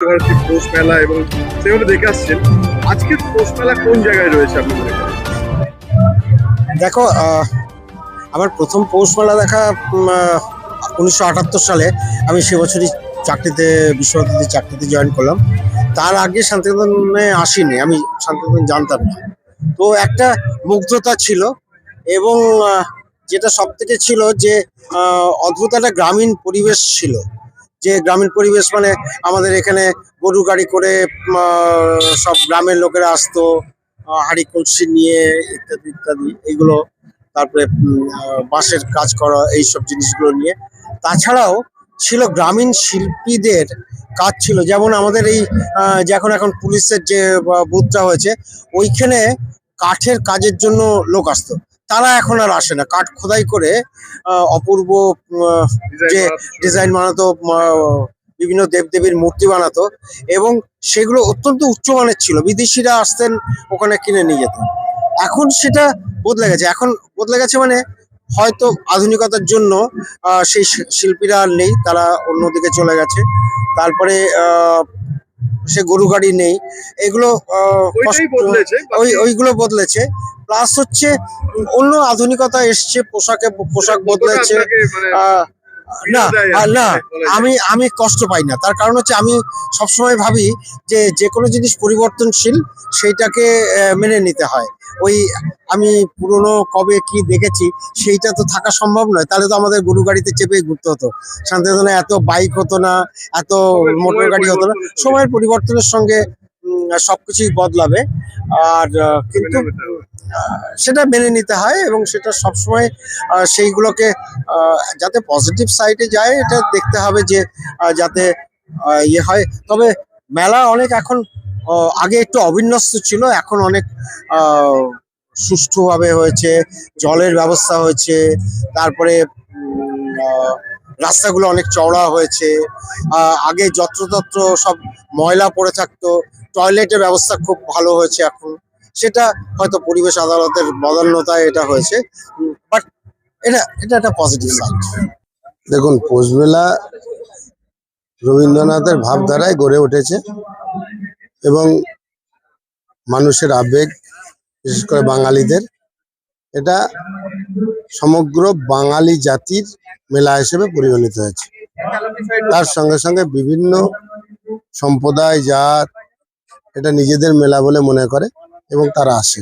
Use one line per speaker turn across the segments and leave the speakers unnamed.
বিশ্বভারতী পৌষ মেলা এবং সেগুলো দেখে আসছেন। আজকের পৌষ মেলা কোন জায়গায় রয়েছে আপনাদের এখানে?
দেখো, আমার প্রথম পৌষ মেলা দেখা 1978 সালে। আমি সে বছরই বিশ্বভারতীতে চাকরিতে জয়েন করলাম। তার আগে শান্তিনিকেতনে আসিনি, আমি শান্তিনিকেতন জানতাম না। তো একটা মুগ্ধতা ছিল, এবং যেটা সব থেকে ছিল যে অদ্ভুত একটা গ্রামীণ পরিবেশ ছিল। যে গ্রামীণ পরিবেশ মানে আমাদের এখানে গরু গাড়ি করে সব গ্রামের লোকেরা আসতো, হাঁড়ি কলসি নিয়ে, ইত্যাদি ইত্যাদি এইগুলো। তারপরে বাঁশের কাজ করা, এইসব জিনিসগুলো নিয়ে। তাছাড়াও ছিল গ্রামীণ শিল্পীদের কাজ ছিল, যেমন আমাদের এই যে এখন পুলিশের যে বুথটা হয়েছে, ওইখানে কাঠের কাজের জন্য লোক আসতো। তারা এখন আর আসে না। কাঠ খোদাই করে অপূর্ব যে ডিজাইন বানাতো, বিভিন্ন দেবদেবীর মূর্তি বানাতো, এবং সেগুলো অত্যন্ত উচ্চমানের ছিল। বিদেশিরা আসতেন, ওখানে কিনে নিয়ে যেতেন। এখন সেটা বদলে গেছে। এখন বদলে গেছে মানে হয়তো আধুনিকতার জন্য সেই শিল্পীরা আর নেই, তারা অন্যদিকে চলে গেছে। তারপরে সে গরু গাড়ি নেই, এগুলো ওইগুলো বদলেছে। প্লাস হচ্ছে অন্য আধুনিকতা এসছে, পোশাক বদলেছে। না না, আমি কষ্ট পাই না। তার কারণ হচ্ছে আমি সবসময় ভাবি যে কোনো জিনিস পরিবর্তনশীল, সেইটাকে মেনে নিতে হয়। আমি পুরনো কবে কি দেখেছি সেইটা তো থাকা সম্ভব নয়। তাহলে তো আমাদের গরু গাড়িতে চেপেই ঘুরতে হতো। শান্তিনিকেতনে এত বাইক হতো না, এত মোটর গাড়ি হতো না। সময়ের পরিবর্তনের সঙ্গে সবকিছুই বদলাবে। আর কিন্তু সেটা মেনে নিতে হয়, এবং সেটা সবসময় সেইগুলোকে যাতে পজিটিভ সাইডে যায়, এটা দেখতে হবে যে যাতে ইয়ে হয়। তবে মেলা অনেক এখন, আগে একটু অবিন্যস্ত ছিল, এখন অনেক সুষ্ঠুভাবে হয়েছে। জলের ব্যবস্থা হয়েছে, তারপরে রাস্তাগুলো অনেক চওড়া হয়েছে। আগে যত্রতত্র সব ময়লা পড়ে থাকতো, টয়লেটের ব্যবস্থা খুব ভালো হয়েছে এখন। সেটা হয়তো পরিবেশ আদালতের বদান্যতায় এটা হয়েছে, বাট এটা একটা পজিটিভ সাইড।
দেখুন, পৌষ মেলা রবীন্দ্রনাথের ভাবধারায় গড়ে উঠেছে, এবং মানুষের আবেগ, বিশেষ করে বাঙালিদের, এটা সমগ্র বাঙালি জাতির মেলা হিসেবে পরিগণিত হয়েছে। তার সঙ্গে সঙ্গে বিভিন্ন সম্প্রদায়, জাত এটা নিজেদের মেলা বলে মনে করে, এবং তারা আসে।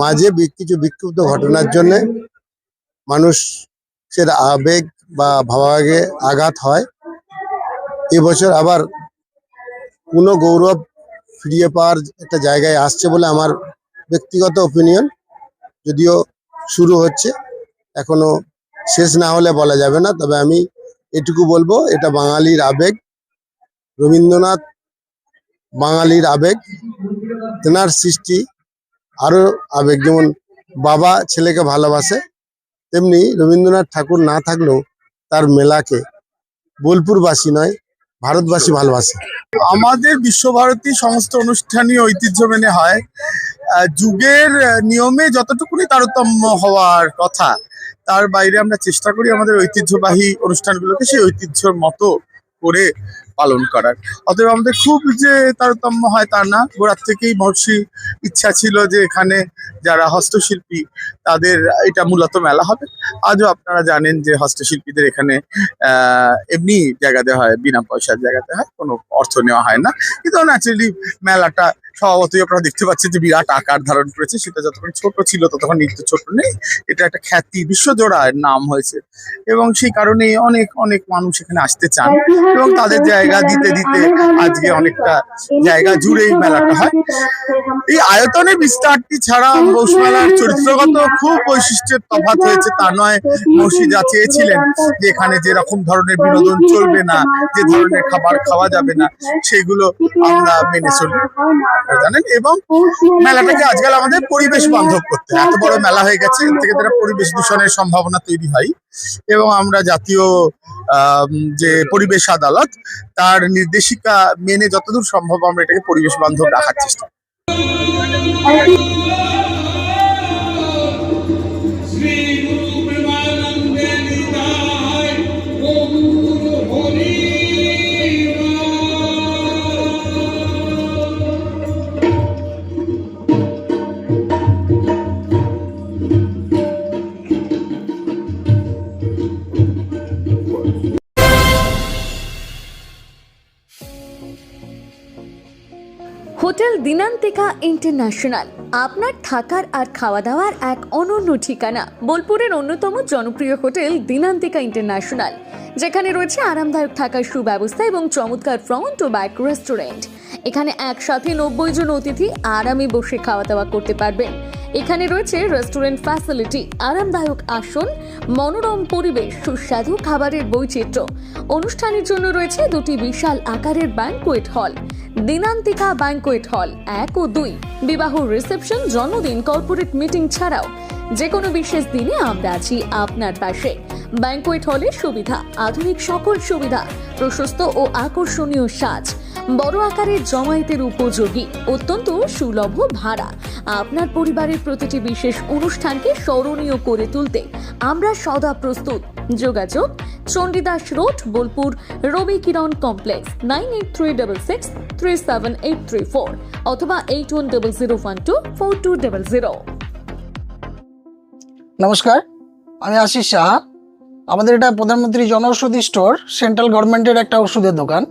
মাঝে কিছু বিক্ষুব্ধ ঘটনার জন্য মানুষের আবেগ বা ভাবাবেগে আঘাত হয়। এবছর আবার পুনঃ গৌরব ফিরিয়ে পাওয়ার একটা জায়গায় আসছে বলে আমার ব্যক্তিগত ওপিনিয়ন। যদিও শুরু হচ্ছে, এখনো শেষ না হলে বলা যাবে না। তবে আমি এটুকু বলবো, এটা বাঙালির আবেগ। রবীন্দ্রনাথ বাঙালির আবেগ, তেনার সৃষ্টি আরো আবেগ। যেমন বাবা ছেলেকে ভালোবাসে, তেমনি রবীন্দ্রনাথ ঠাকুর না থাকলেও তার মেলাকে বোলপুরবাসী নয়, ভারতবাসী ভালোবাসে।
আমাদের বিশ্বভারতী সমস্ত অনুষ্ঠানই ঐতিহ্য মেনে হয়। যুগের নিয়মে যতটুকুনি তারতম্য হওয়ার কথা, তার বাইরে আমরা চেষ্টা করি আমাদের ঐতিহ্যবাহী অনুষ্ঠানগুলোকে সেই ঐতিহ্যর মতো করে পালন করার। অতএব আমাদের খুব যে তারতম্য হয় তা না। গোড়ার থেকেই মহর্ষি ইচ্ছা ছিল যে এখানে যারা হস্তশিল্পী তাদের এটা মূলত মেলা হবে। আজও আপনারা জানেন যে হস্তশিল্পীদের এখানে এমনি জায়গা দেওয়া হয়, বিনা পয়সার জায়গা দেওয়া হয়, কোনো অর্থ নেওয়া হয় না। কিন্তু ন্যাচারালি মেলাটা স্বভাবতই আপনারা দেখতে পাচ্ছেন যে বিরাট আকার ধারণ করেছে। সেটা যতক্ষণ ছোট ছিল ততক্ষণ নিত্য ছোট নেই। এটা একটা খ্যাতি, বিশ্বজোড়া নাম হয়েছে, এবং সেই কারণে অনেক অনেক মানুষ এখানে আসতে চান, এবং তাদের জায়গা দিতে দিতে আজকে অনেকটা জায়গা জুড়েই মেলাটা হয়। এই আয়তনের বিস্তারটি ছাড়া পৌষ মেলার চরিত্রগত খুব বৈশিষ্ট্যের তফাৎ হয়েছে তা নয়। মহর্ষি যা চেয়েছিলেন যে এখানে যেরকম ধরনের বিনোদন চলবে না, যে ধরনের খাবার খাওয়া যাবে না, সেগুলো আমরা মেনে চলি, জানেন। এবং মেলাটাকে আজকাল আমাদের পরিবেশ বান্ধব করতে, এত বড় মেলা হয়ে গেছে, এর থেকে তারা পরিবেশ দূষণের সম্ভাবনা তৈরি হয়, এবং আমরা জাতীয় যে পরিবেশ আদালত তার নির্দেশিকা মেনে যতদূর সম্ভব আমরা এটাকে পরিবেশ বান্ধব রাখার চেষ্টা করি।
হোটেল দিনান্তিকা ইন্টারন্যাশনাল আপনার থাকার আর খাওয়া দাওয়ার এক অনন্য ঠিকানা। বোলপুরের অন্যতম জনপ্রিয় হোটেল দিনান্তিকা ইন্টারন্যাশনাল, যেখানে রয়েছে আরামদায়ক থাকার সুব্যবস্থা এবং চমৎকার ফ্রন্ট ও ব্যাক রেস্টুরেন্ট। এখানে একসাথে 90 জন অতিথি আরামে বসে খাওয়া দাওয়া করতে পারবেন। এখানে রয়েছে রেস্টুরেন্ট ফ্যাসিলিটি, আরামদায়ক আসন, মনোরম পরিবেশ, সুস্বাদু খাবারের বৈচিত্র্য। অনুষ্ঠানের জন্য রয়েছে দুটি বিশাল আকারের banquet hall, Dinantika banquet hall 1 ও 2। বিবাহ, রিসেপশন, জন্মদিন, কর্পোরেট মিটিং ছাড়াও যে কোনো বিশেষ দিনে আমরা আছি আপনার পাশে। ব্যাংকোয়েট হলের সুবিধা, আধুনিক সকল সুবিধা, প্রশস্ত ও আকর্ষণীয় সাজ, বড় আকারের জমায়েতের উপযোগী, অত্যন্ত সুলভ ভাড়া। আপনার পরিবারের প্রতিটি বিশেষ অনুষ্ঠানকে স্মরণীয় করে তুলতে আমরা সদা প্রস্তুত। যোগাযোগ চণ্ডীদাস রোড, বোলপুর, রবি কিরণ কমপ্লেক্স, 9836637834 অথবা 8100124200।
নমস্কার, আমি আশিস সাহা। আমাদের এটা প্রধানমন্ত্রী জনঔষধি স্টোর, সেন্ট্রাল গভর্নমেন্টের একটা ওষুধের দোকান।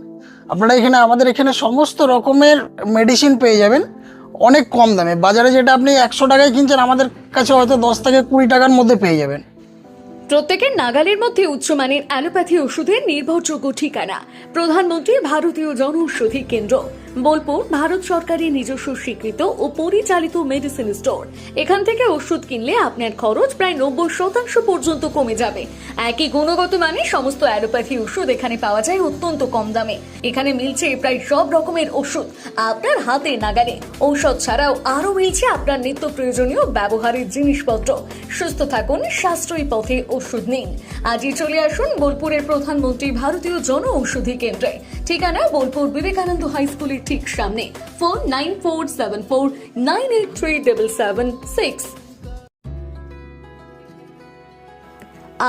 আপনারা আমাদের এখানে সমস্ত রকমের মেডিসিন পেয়ে যাবেন অনেক কম দামে। বাজারে যেটা আপনি 100 টাকায় কিনছেন, আমাদের কাছে হয়তো 10 থেকে 20 টাকার মধ্যে পেয়ে যাবেন।
প্রত্যেকের নাগালের মধ্যে উচ্চমানের অ্যালোপ্যাথি ওষুধের নির্ভরযোগ্য ঠিকানা প্রধানমন্ত্রী ভারতীয় জনঔষধি কেন্দ্র, বোলপুর, ভারত সরকারের নিজস্ব স্বীকৃত ও পরিচালিত মেডিসিন স্টোর। এখান থেকে ওষুধ কিনলে আপনার খরচ প্রায় 90% পর্যন্ত কমে যাবে। একই গুণগত মানে সমস্ত অ্যালোপ্যাথি ওষুধ এখানে পাওয়া যায় অত্যন্ত কম দামে। এখানে মিলছে প্রায় সব রকমের ওষুধ আপনার হাতে নাগালে। ঔষধ ছাড়াও আরও মিলছে আপনার নিত্য প্রয়োজনীয় ব্যবহারের জিনিসপত্র। সুস্থ থাকুন, সাশ্রয়ী পথে ওষুধ নিন। আজই চলে আসুন বোলপুরের প্রধানমন্ত্রী ভারতীয় জনঔষধি কেন্দ্রে। ঠিকানা বোলপুর বিবেকানন্দ হাই স্কুলের ঠিক সামনে। ফোন 9474983776।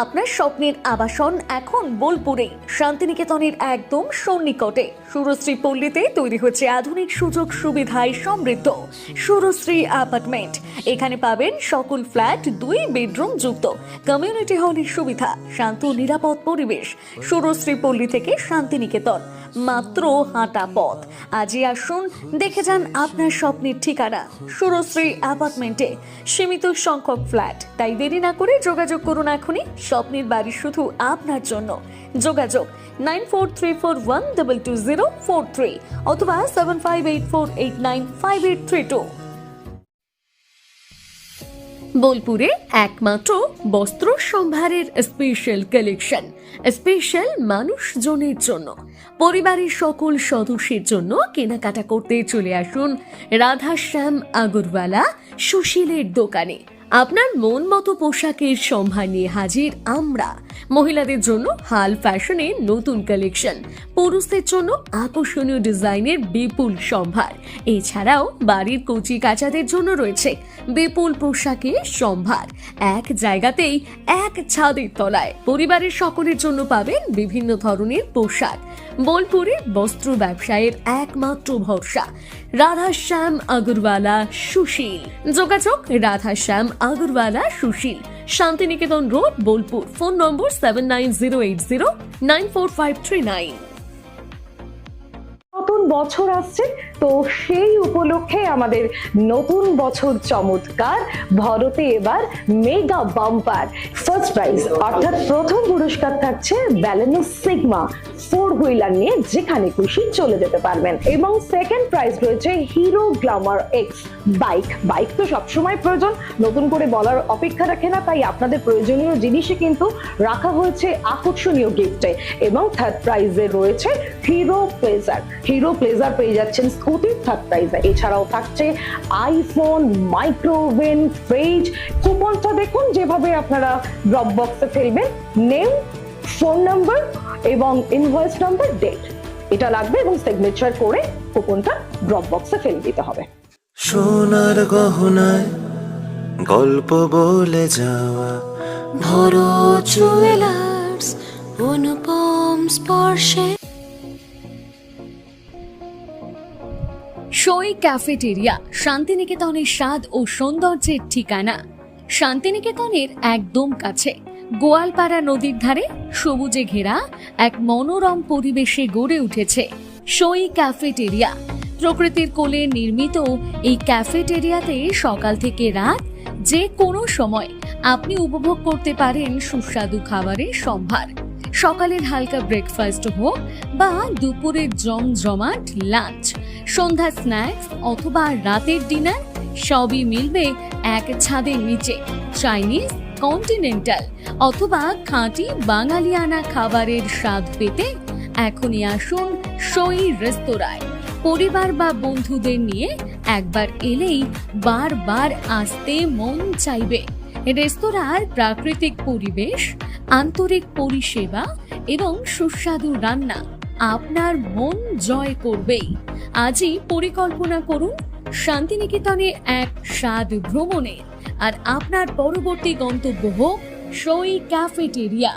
আপনার স্বপ্নের আবাসন এখন বোলপুরে, শান্তিনিকেতনের একদম সন্নিকটে সুরশ্রী পল্লীতে তৈরি হচ্ছে আধুনিক সুযোগ সুবিধায় সমৃদ্ধ সুরশ্রী অ্যাপার্টমেন্ট। এখানে পাবেন সকল ফ্ল্যাট 2 বেডরুম যুক্ত, কমিউনিটি হলের সুবিধা, শান্ত নিরাপদ পরিবেশ। সুরশ্রী পল্লী থেকে শান্তিনিকেতন মাত্র হাঁটা পথ। আজই আসুন, দেখে যান আপনার স্বপ্নের ঠিকানা সুরশ্রী অ্যাপার্টমেন্টে। সীমিত সংখ্যক ফ্ল্যাট, তাই দেরি না করে যোগাযোগ করুন এখনই। স্বপ্নের বাড়ি শুধু আপনার জন্য। যোগাযোগ 9434122043 অথবা 7584895832। বোলপুরে একমাত্র বস্ত্র সম্ভারের স্পেশাল কালেকশন, স্পেশাল মানুষজনের জন্য, পরিবারের সকল সদস্যের জন্য কেনাকাটা করতে চলে আসুন রাধাশ্যাম আগরওয়ালা সুশীলের দোকানে। আপনার মন মতো পোশাকের সম্ভার নিয়ে হাজির আমরা। মহিলাদের জন্য হাল ফ্যাশনের নতুন কালেকশন, পুরুষদের জন্য আকর্ষণীয় ডিজাইনের বিপুল সম্ভার। এছাড়াও বাড়ির কচি কাচাদের জন্য রয়েছে বিপুল পোশাকের সম্ভার। এক জায়গাতেই, এক ছাদের তলায় পরিবারের সকলের জন্য পাবেন বিভিন্ন ধরনের পোশাক। বোলপুরে বস্ত্র ব্যবসায়ের একমাত্র ভরসা রাধাশ্যাম আগরওয়ালা সুশীল। যোগাযোগ Radhashyam Agarwala Sushil, Shantiniketan road, Bolpur. Phone number 7908094539।
নতুন বছর আসছে, তো সেই উপলক্ষে আমাদের নতুন বছর চমৎকার ভরতে এবার মেগা বাম্পার ফার্স্ট প্রাইজ, অর্থাৎ প্রথম পুরস্কার থাকছে ব্যালেনো সিগমা 4 হুইলার নিয়ে যেখানে খুশি চলে যেতে পারবেন, এবং সেকেন্ড প্রাইজ রয়েছে হিরো গ্ল্যামার এক্স বাইক তো সবসময় প্রয়োজন, নতুন করে বলার অপেক্ষা রাখে না, তাই আপনাদের প্রয়োজনীয় জিনিসই কিন্তু রাখা হয়েছে আকর্ষণীয় গিফটে। এবং থার্ড প্রাইজে রয়েছে হিরো প্লেজার পেয়ে যাচ্ছেন স্কুটি থার্ড প্রাইজে। এছাড়াও থাকছে আইফোন, মাইক্রোওভেন, ফ্রিজ। কুপনটা দেখুন যেভাবে আপনারা ড্রপ বক্সে ফেলবেন, নেম, ফোন নাম্বার এবং ইনভয়েস নাম্বার, ডেট এটা লাগবে এবং সিগনেচার করে কুপনটা ড্রপ বক্সে ফেলে দিতে হবে।
সোনার গহনায় গল্প বলে যাওয়া
ভরো জুয়েলার্স, অনুপম স্পর্শে।
সই ক্যাফেটেরিয়া, শান্তিনিকেতনের স্বাদ ও সৌন্দর্যের ঠিকানা। শান্তিনিকেতনের একদম কাছে, গোয়ালপাড়া নদীর ধারে সবুজে ঘেরা এক মনোরম পরিবেশে গড়ে উঠেছে সই ক্যাফেটেরিয়া। প্রকৃতির কোলে নির্মিত এই ক্যাফেটেরিয়াতে সকাল থেকে রাত যে কোনো সময় আপনি উপভোগ করতে পারেন সুস্বাদু খাবারের সম্ভার। সকালের হালকা ব্রেকফাস্ট হোক বা দুপুরের জমজমাট লাঞ্চ, সন্ধ্যা স্ন্যাক্স অথবা রাতের ডিনার, সবই মিলবে এক ছাদের নিচে। চাইনিজ, কন্টিনেন্টাল অথবা খাঁটি বাঙালিয়ানা খাবারের স্বাদ পেতে এখনই আসুন সই রেস্তোরাঁয়। পরিবার বা বন্ধুদের নিয়ে একবার এলেই বারবার আসতে মন চাইবে। রেস্তোরাঁর প্রাকৃতিক পরিবেশ, আন্তরিক পরিষেবা এবং সুস্বাদু রান্না আপনার মন জয় করবেই। আজই পরিকল্পনা করুন শান্তিনিকেতনে এক স্বাদ ভ্রমণের, আর আপনার পরবর্তী গন্তব্য হোক সই ক্যাফেটেরিয়া।